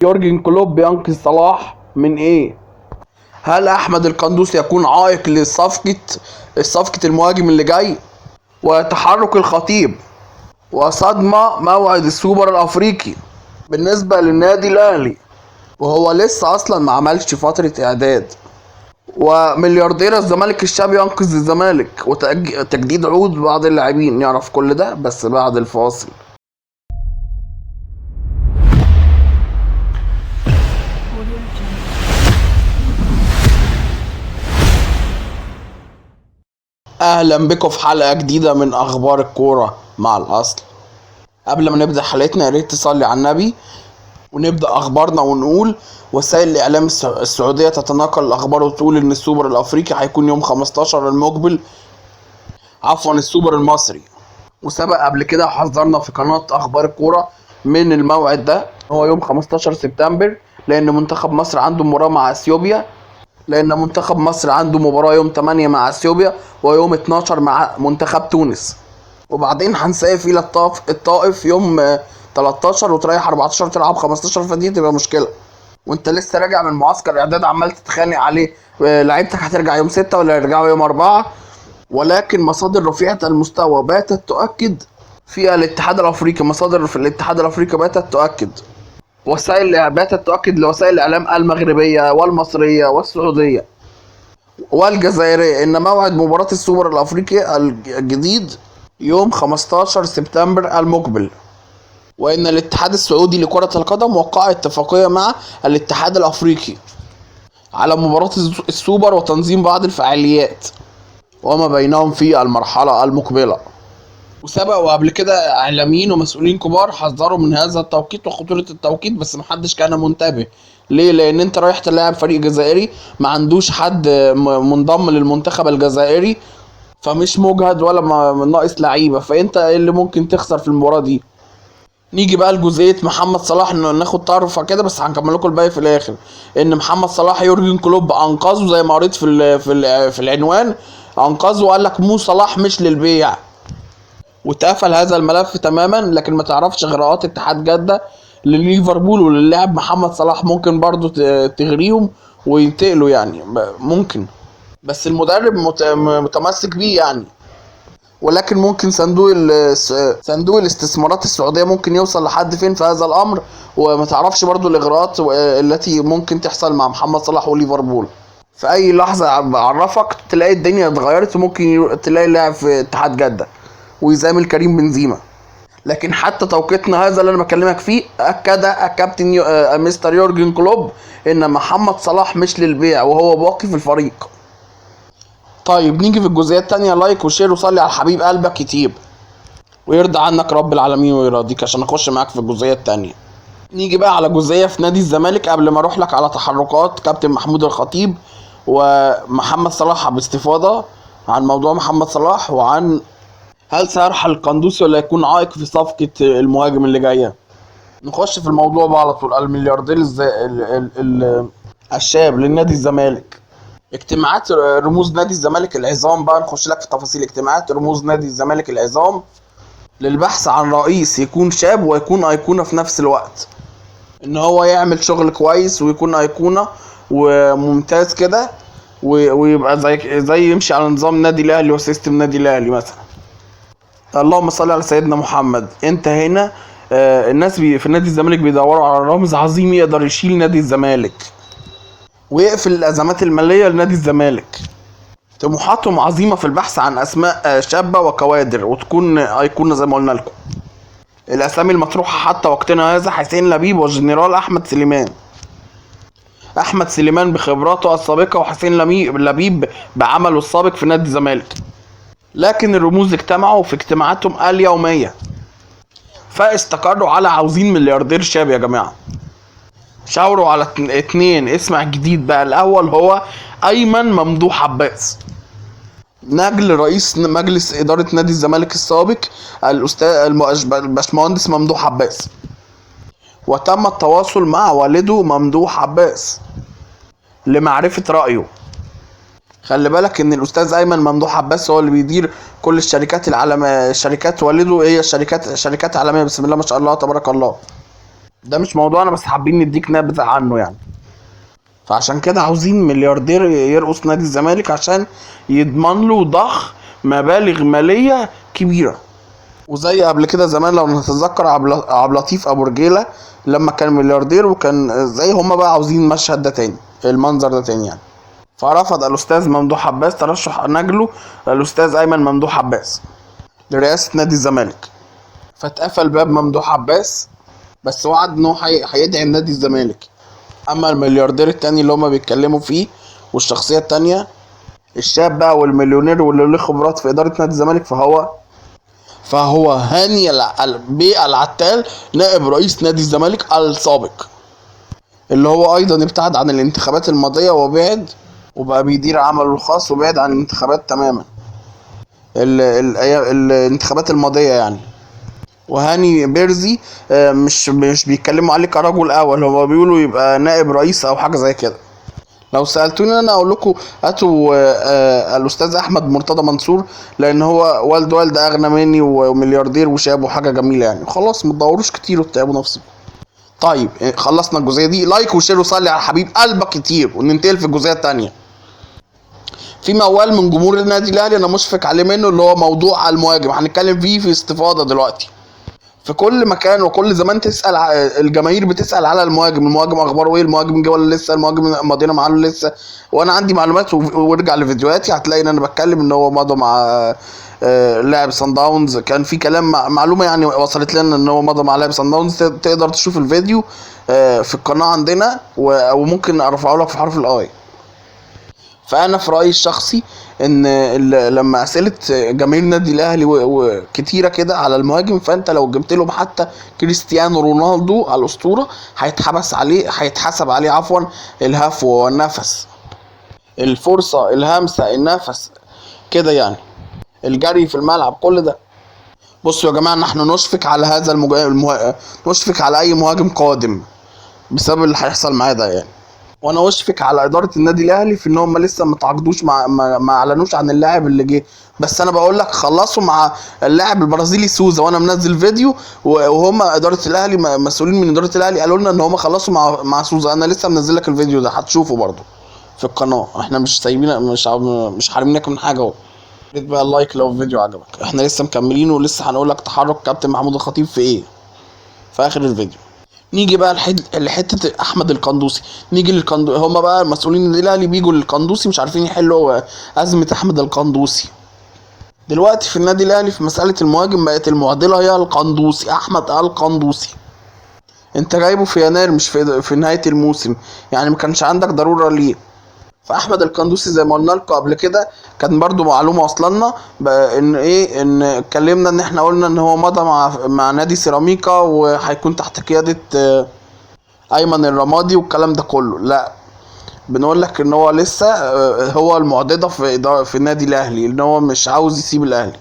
يورجن كلوب ينقذ صلاح من ايه؟ هل احمد القندوسي يكون عائق لصفقة المهاجم اللي جاي؟ وتحرك الخطيب وصدمة موعد السوبر الافريقي بالنسبة للنادي الاهلي، وهو لسه اصلا ما عملش فترة اعداد. وملياردير الزمالك الشاب ينقذ الزمالك وتجديد عقود بعض اللاعبين. نعرف كل ده بس بعد الفاصل. اهلا بكم في حلقة جديدة من اخبار الكورة مع الاصل. قبل ما نبدأ حلقتنا يا ريت تصلي على النبي ونبدأ اخبارنا ونقول وسائل الاعلام السعودية تتناقل الاخبار وتقول ان السوبر الافريقي هيكون يوم 15 المقبل، السوبر المصري. وسبق قبل كده حذرنا في قناة اخبار الكورة من الموعد ده، هو يوم 15 سبتمبر، لان منتخب مصر عنده مباراة مع اثيوبيا، يوم 8 مع اثيوبيا ويوم 12 مع منتخب تونس. وبعدين هنسافر الى الطائف يوم 13 وتريح 14 تلعب 15، فدي تبقى مشكلة. وانت لسه راجع من معسكر اعداد عمال تتخانق عليه لعيبتك هترجع يوم 6 ولا يرجعوا يوم 4. ولكن مصادر رفيعة المستوى باتت تؤكد في الاتحاد الافريقي، مصادر في الاتحاد الافريقي باتت تؤكد لوسائل الاعلام المغربية والمصرية والسعودية والجزائرية ان موعد مباراة السوبر الافريقي الجديد يوم 15 سبتمبر المقبل، وان الاتحاد السعودي لكرة القدم وقع اتفاقية مع الاتحاد الافريقي على مباراة السوبر وتنظيم بعض الفعاليات وما بينهم في المرحلة المقبلة. وسبق قبل كده اعلاميين ومسؤولين كبار حذروا من هذا التوقيت وخطورة التوقيت، بس محدش كان منتبه. ليه؟ لان انت رايح تلاعب فريق جزائري ما عندوش حد منضم للمنتخب الجزائري، فمش مجهد ولا ناقص لعيبه، فانت ايه اللي ممكن تخسر في المباراه دي. نيجي بقى لجزئيه محمد صلاح، ناخد طرفه كده بس هنكمل لكم الباقي في الاخر. ان محمد صلاح يورجن كلوب انقذه زي ما قريت في العنوان، انقذه وقال لك مو صلاح مش للبيع، واتقفل هذا الملف تماما. لكن ما تعرفش اغراءات اتحاد جده لليفربول وللاعب محمد صلاح ممكن برضو تغريهم وينتقلوا، يعني ممكن، بس المدرب متمسك بيه يعني. ولكن ممكن صندوق الاستثمارات السعودية ممكن يوصل لحد فين في هذا الامر، وما تعرفش برضو الاغراءات التي ممكن تحصل مع محمد صلاح وليفربول. في اي لحظة اعرفك تلاقي الدنيا اتغيرت، وممكن تلاقي لاعب في اتحاد جدة ويزامل كريم بنزيما. لكن حتى توقيتنا هذا اللي انا بكلمك فيه اكد الكابتن مستر يورجن كلوب ان محمد صلاح مش للبيع وهو باقي في الفريق. طيب نيجي في الجزئيه الثانيه، لايك وشير وصلي على حبيب قلبك يتيب ويرضى عنك رب العالمين ويرضيك عشان اخش معاك في الجزئيه الثانيه. نيجي بقى على جزئيه في نادي الزمالك قبل ما اروح لك على تحركات كابتن محمود الخطيب ومحمد صلاح باستفاضه عن موضوع محمد صلاح، وعن هل سيرحل القندوسي ولا يكون عائق في صفقه المهاجم اللي جايه. نخش في الموضوع بقى على طول. الملياردير الشاب للنادي الزمالك، اجتماعات رموز نادي الزمالك العظام بقى، نخش لك في تفاصيل اجتماعات رموز نادي الزمالك العظام للبحث عن رئيس يكون شاب ويكون ايقونة في نفس الوقت، ان هو يعمل شغل كويس ويكون ايقونة وممتاز كده، ويبقى زي يمشي على نظام النادي الاهلي وسيستم النادي الاهلي مثلا. اللهم صل على سيدنا محمد. انت هنا الناس في نادي الزمالك بيدوروا على رمز عظيم يقدر يشيل نادي الزمالك ويقفل الازمات الماليه لنادي الزمالك. طموحاتهم عظيمه في البحث عن اسماء شابه وكوادر وتكون ايقونه زي ما قلنا لكم. الاسامي المطروحه حتى وقتنا هذا حسين لبيب والجنرال احمد سليمان بخبراته السابقه، وحسين لبيب بعمله السابق في نادي الزمالك. لكن الرموز اجتمعوا في اجتماعاتهم اليوميه فاستقروا على عاوزين ملياردير شاب يا جماعه. شاوروا على اتنين، اسمع جديد بقى. الاول هو ايمن ممدوح عباس، نجل رئيس مجلس اداره نادي الزمالك السابق الاستاذ الباشمهندس ممدوح عباس، وتم التواصل مع والده ممدوح عباس لمعرفه رايه. خلي بالك ان الاستاذ ايمن ممدوح عباس هو اللي بيدير كل الشركات العالميه، شركات والده هي شركات عالميه، بسم الله ما شاء الله تبارك الله. ده مش موضوعنا، بس حابين نديك نبذة عنه يعني. فعشان كده عاوزين ملياردير يرقص نادي الزمالك عشان يضمن له ضخ مبالغ مالية كبيرة. وزي قبل كده زمان لو نتذكر عبد اللطيف ابو رجيله لما كان ملياردير، وكان زي هما بقى عاوزين المشهد ده تاني، المنظر ده تاني يعني. فرفض الاستاذ ممدوح عباس ترشح نجله الاستاذ ايمن ممدوح عباس لرئاسه نادي الزمالك، فاتقفل باب ممدوح عباس، بس وعد انه هيدعم نادي الزمالك. اما الملياردير التاني اللي هما بيتكلموا فيه والشخصيه التانيه، الشاب بقى والمليونير واللي له خبرات في اداره نادي الزمالك، فهو هاني بيه العتال، نائب رئيس نادي الزمالك السابق، اللي هو ايضا ابتعد عن الانتخابات الماضيه وبقى بيدير عمله الخاص وبعد عن الانتخابات تماما، الانتخابات الماضيه يعني. وهاني بيرزي مش بيتكلموا عليه كرجل اول، هو بيقولوا يبقى نائب رئيس او حاجه زي كده. لو سالتوني انا اقول لكم هاتوا الاستاذ احمد مرتضى منصور، لان هو والد اغنى مني وملياردير وشاب وحاجه جميله يعني. خلاص ما تدوروش كتير وتتعبوا نفسكم. طيب خلصنا الجزئيه دي، لايك وشير وصلي على حبيب قلبك كتير، وننتقل في الجزئيه الثانيه. في موال من جمهور النادي الاهلي انا مشفق عليه منه، اللي هو موضوع المهاجم، هنتكلم فيه في استفاضه دلوقتي. في كل مكان وكل زمان تسال الجماهير بتسال على المهاجم اخباره ايه، المهاجم جه ولا لسه، المهاجم ماضينا معاه لسه. وانا عندي معلومات، وارجع لفيديوهاتي هتلاقي ان انا بتكلم ان هو مضى مع لاعب صن داونز. كان في كلام معلومه يعني وصلت لنا ان هو مضى مع لاعب صن داونز. تقدر تشوف الفيديو في القناه عندنا، وممكن ارفعه لك في حرف الاي. فانا في رايي الشخصي ان لما اسئله جماهير النادي الاهلي وكتيره كده على المهاجم، فانت لو جبت لهم حتى كريستيانو رونالدو الاسطوره هيتحسب عليه عفوا الهفوه والنفس، الفرصه، الهمسه، النفس كده يعني، الجري في الملعب، كل ده. بصوا يا جماعه، نحن نشفق على هذا نشفق على اي مهاجم قادم بسبب اللي هيحصل معاه ده يعني. وانا اشفق على اداره النادي الاهلي في ان هم لسه ما تعاقدوش ما اعلنوش عن اللاعب اللي جه. بس انا بقول لك خلصوا مع اللاعب البرازيلي سوزا، وانا منزل فيديو وهم اداره الاهلي، مسؤولين من اداره الاهلي قالوا لنا ان هم خلصوا مع سوزا. انا لسه منزل لك الفيديو ده، هتشوفه برضو في القناه. احنا مش سايبين، مش حارمينك من حاجه اهو. ريت بقى اللايك لو الفيديو عجبك. احنا لسه مكملين ولسه هنقول لك تحرك كابتن محمود الخطيب في ايه في اخر الفيديو. نيجي بقى لحته احمد القندوسي. نيجي هما بقى المسؤولين النادي الاهلي بيجوا للقندوسي مش عارفين يحلوا ازمه احمد القندوسي. دلوقتي في النادي الاهلي في مساله المهاجم بقت المعضله هي القندوسي، احمد القندوسي. انت جايبه في يناير مش في نهايه الموسم، يعني ما كانش عندك ضروره ليه. فاحمد القندوسي زي ما قلنا لكم قبل كده، كان برضو معلومه واصلنا ان اتكلمنا ان احنا قلنا ان هو مضى مع نادي سيراميكا وهيكون تحت قياده ايمن الرمادي والكلام ده كله. لا، بنقول لك ان هو لسه هو المعضده في النادي الاهلي، ان هو مش عاوز يسيب الاهلي.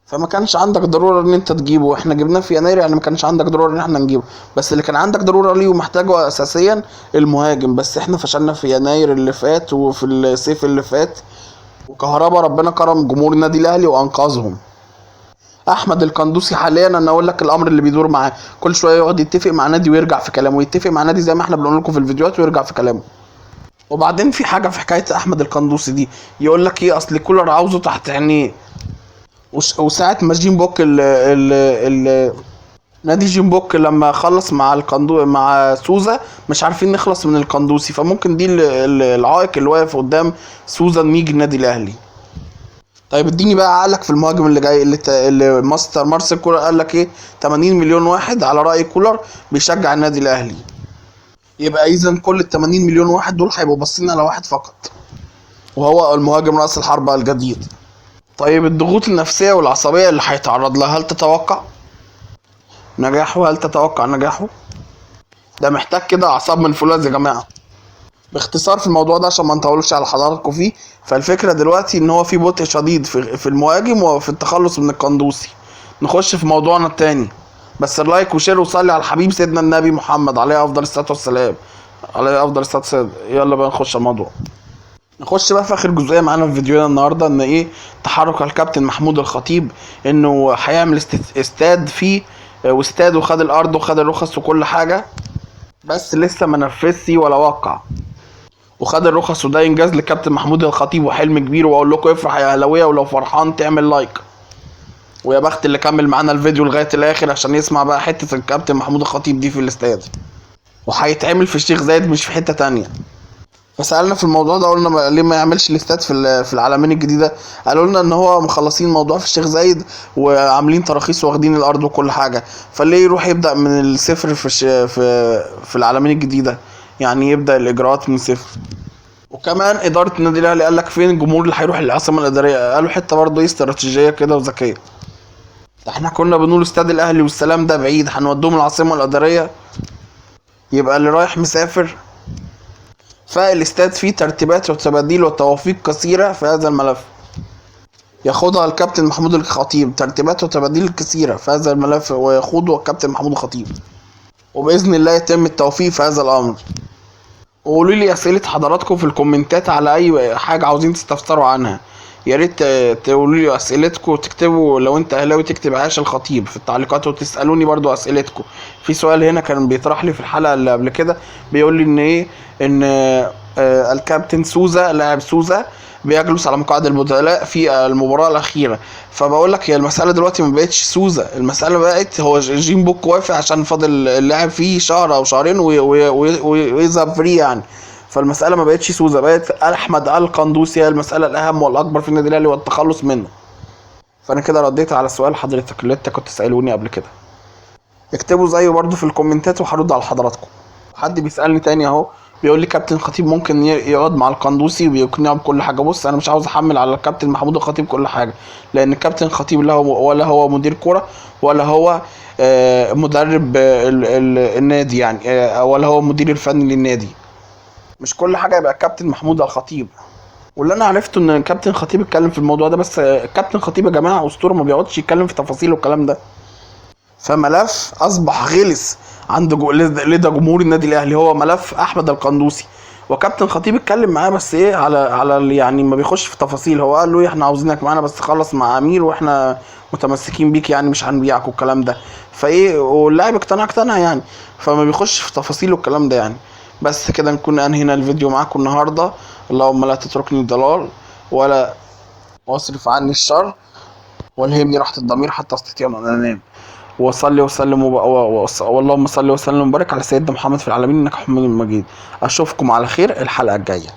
فما كانش عندك ضروره ان انت تجيبه، احنا جبناه في يناير يعني ما كانش عندك ضروره ان احنا نجيبه. بس اللي كان عندك ضروره ليه ومحتاجه اساسيا المهاجم، بس احنا فشلنا في يناير اللي فات وفي الصيف اللي فات. وكهربا ربنا كرم جمهور النادي الاهلي وانقذهم. احمد القندوسي حاليا انا اقول لك الامر اللي بيدور معاه، كل شويه يقعد يتفق مع نادي ويرجع في كلامه، يتفق مع نادي زي ما احنا بنقول لكم في الفيديوهات ويرجع في كلامه. وبعدين في حاجه في حكايه احمد القندوسي دي، يقول لك ايه، اصل كولر عاوزه تحت عينيه. وساعه ما جيم بوك ال نادي جيم بوك لما خلص مع سوزا، مش عارفين نخلص من القندوسي، فممكن دي العائق اللي واقف قدام سوزا نيجي النادي الاهلي. طيب اديني بقى عقلك في المهاجم اللي جاي، اللي ماستر مارسيل كولر قال لك ايه، 80 مليون واحد على رأي كولر بيشجع النادي الاهلي. يبقى اذا كل ال 80 مليون واحد دول هيبقوا باصين على واحد فقط، وهو المهاجم رأس الحربة الجديد. طيب الضغوط النفسية والعصبية اللي هيتعرض لها، هل تتوقع نجاحه؟ ده محتاج كده اعصاب من فولاذ يا جماعة. باختصار في الموضوع ده عشان ما نطولش على حضراتكم فيه، فالفكره دلوقتي ان هو في بطء شديد في المهاجم وفي التخلص من القندوسي. نخش في موضوعنا التاني، بس اللايك وشير وصلي على الحبيب سيدنا النبي محمد عليه افضل الصلاه والسلام. يلا بقى نخش الموضوع. نخش بقى في اخر جزئيه معانا في فيديونا النهارده، ان ايه تحرك الكابتن محمود الخطيب انه هيعمل استاد فيه واستاد وخد الارض وخد الرخص وكل حاجه، بس لسه ما نفذش ولا وقع. وخد الرخص، وده انجاز لكابتن محمود الخطيب وحلم كبير. واقول لكم افرح يا اهلاويه، ولو فرحان تعمل لايك. ويا بخت اللي كمل معانا الفيديو لغايه الاخر عشان يسمع بقى حته الكابتن محمود الخطيب دي في الاستاد، وهيتعمل في الشيخ زايد مش في حته تانية. فسالنا في الموضوع ده، قلنا ليه ما يعملش الاستاد في العلمين الجديده. قالوا لنا ان هو مخلصين الموضوع في الشيخ زايد وعاملين تراخيص واخدين الارض وكل حاجه، فليه يروح يبدا من الصفر في العلمين الجديده؟ يعني يبدا الاجراءات من صفر. وكمان اداره النادي الاهلي قال لك فين الجمهور اللي هيروح للعاصمه الاداريه؟ قالوا حته برضه استراتيجيه كده وذكيه. احنا كنا بنقول استاد الاهلي والسلام ده بعيد، هنودوهم العاصمه الاداريه؟ يبقى اللي رايح مسافر. فالاستاد فيه ترتيبات وتباديل وتوافيق كثيره في هذا الملف، ياخدها الكابتن محمود الخطيب. ترتيبات وتباديل كثيره في هذا الملف ويخوضها الكابتن محمود الخطيب، وباذن الله يتم التوفيق في هذا الامر. وقولوا لي اسئله حضراتكم في الكومنتات على اي حاجه عاوزين تستفسروا عنها. يا ريت تقولوا لي اسئلتكم، وتكتبوا لو انت اهلاوي تكتب عاش الخطيب في التعليقات، وتسالوني برضو اسئلتكم. في سؤال هنا كان بيطرح لي في الحلقه اللي قبل كده، بيقول لي ان ايه، ان الكابتن سوزا، لاعب سوزا، بيجلس على مقاعد البدلاء في المباراه الاخيره. فبقول لك هي المساله دلوقتي ما بقتش سوزا، المساله بقت هو جيم بوك وافق عشان فاضل اللاعب فيه شهر او شهرين ويذهب فري يعني. فالمساله ما بقتش سوزا، بقت احمد القندوسي هي المساله الاهم والاكبر في النادي الاهلي والتخلص منه. فانا كده رديت على سؤال حضرتك اللي انت كنت تسالوني قبل كده. اكتبوا زيه برضو في الكومنتات وهرد على حضراتكم. حد بيسالني تاني اهو، بيقول لي كابتن خطيب ممكن يقعد مع القندوسي وبيقنعه بكل حاجه. بص انا مش عاوز احمل على الكابتن محمود الخطيب كل حاجه، لان الكابتن خطيب ولا هو مدير كوره، ولا هو مدرب النادي يعني، ولا هو مدير الفني للنادي. مش كل حاجه يبقى الكابتن محمود الخطيب. واللي انا عرفته ان الكابتن خطيب اتكلم في الموضوع ده، بس الكابتن خطيب يا جماعه اسطوره، ما بيقعدش يتكلم في تفاصيل والكلام ده. فملف اصبح غلس عند لدى جمهور النادي الاهلي هو ملف احمد القندوسي. وكابتن خطيب اتكلم معاه، بس ايه، على يعني ما بيخش في تفاصيل. هو قال له احنا عاوزينك معانا بس خلص مع امير، واحنا متمسكين بيك يعني، مش هنبيعك والكلام ده. فايه، واللاعب اقتنع يعني، فما بيخش في تفاصيل والكلام ده يعني. بس كده نكون انهينا الفيديو معاكم النهارده. اللهم لا تتركني ضلال، ولا واصرف عني الشر، والهمني راحة الضمير حتى استطيع ان انام. وصلي وسلم واللهم صل وسلم وبارك على سيدنا محمد في العالمين انك حميد مجيد. اشوفكم على خير الحلقه الجايه.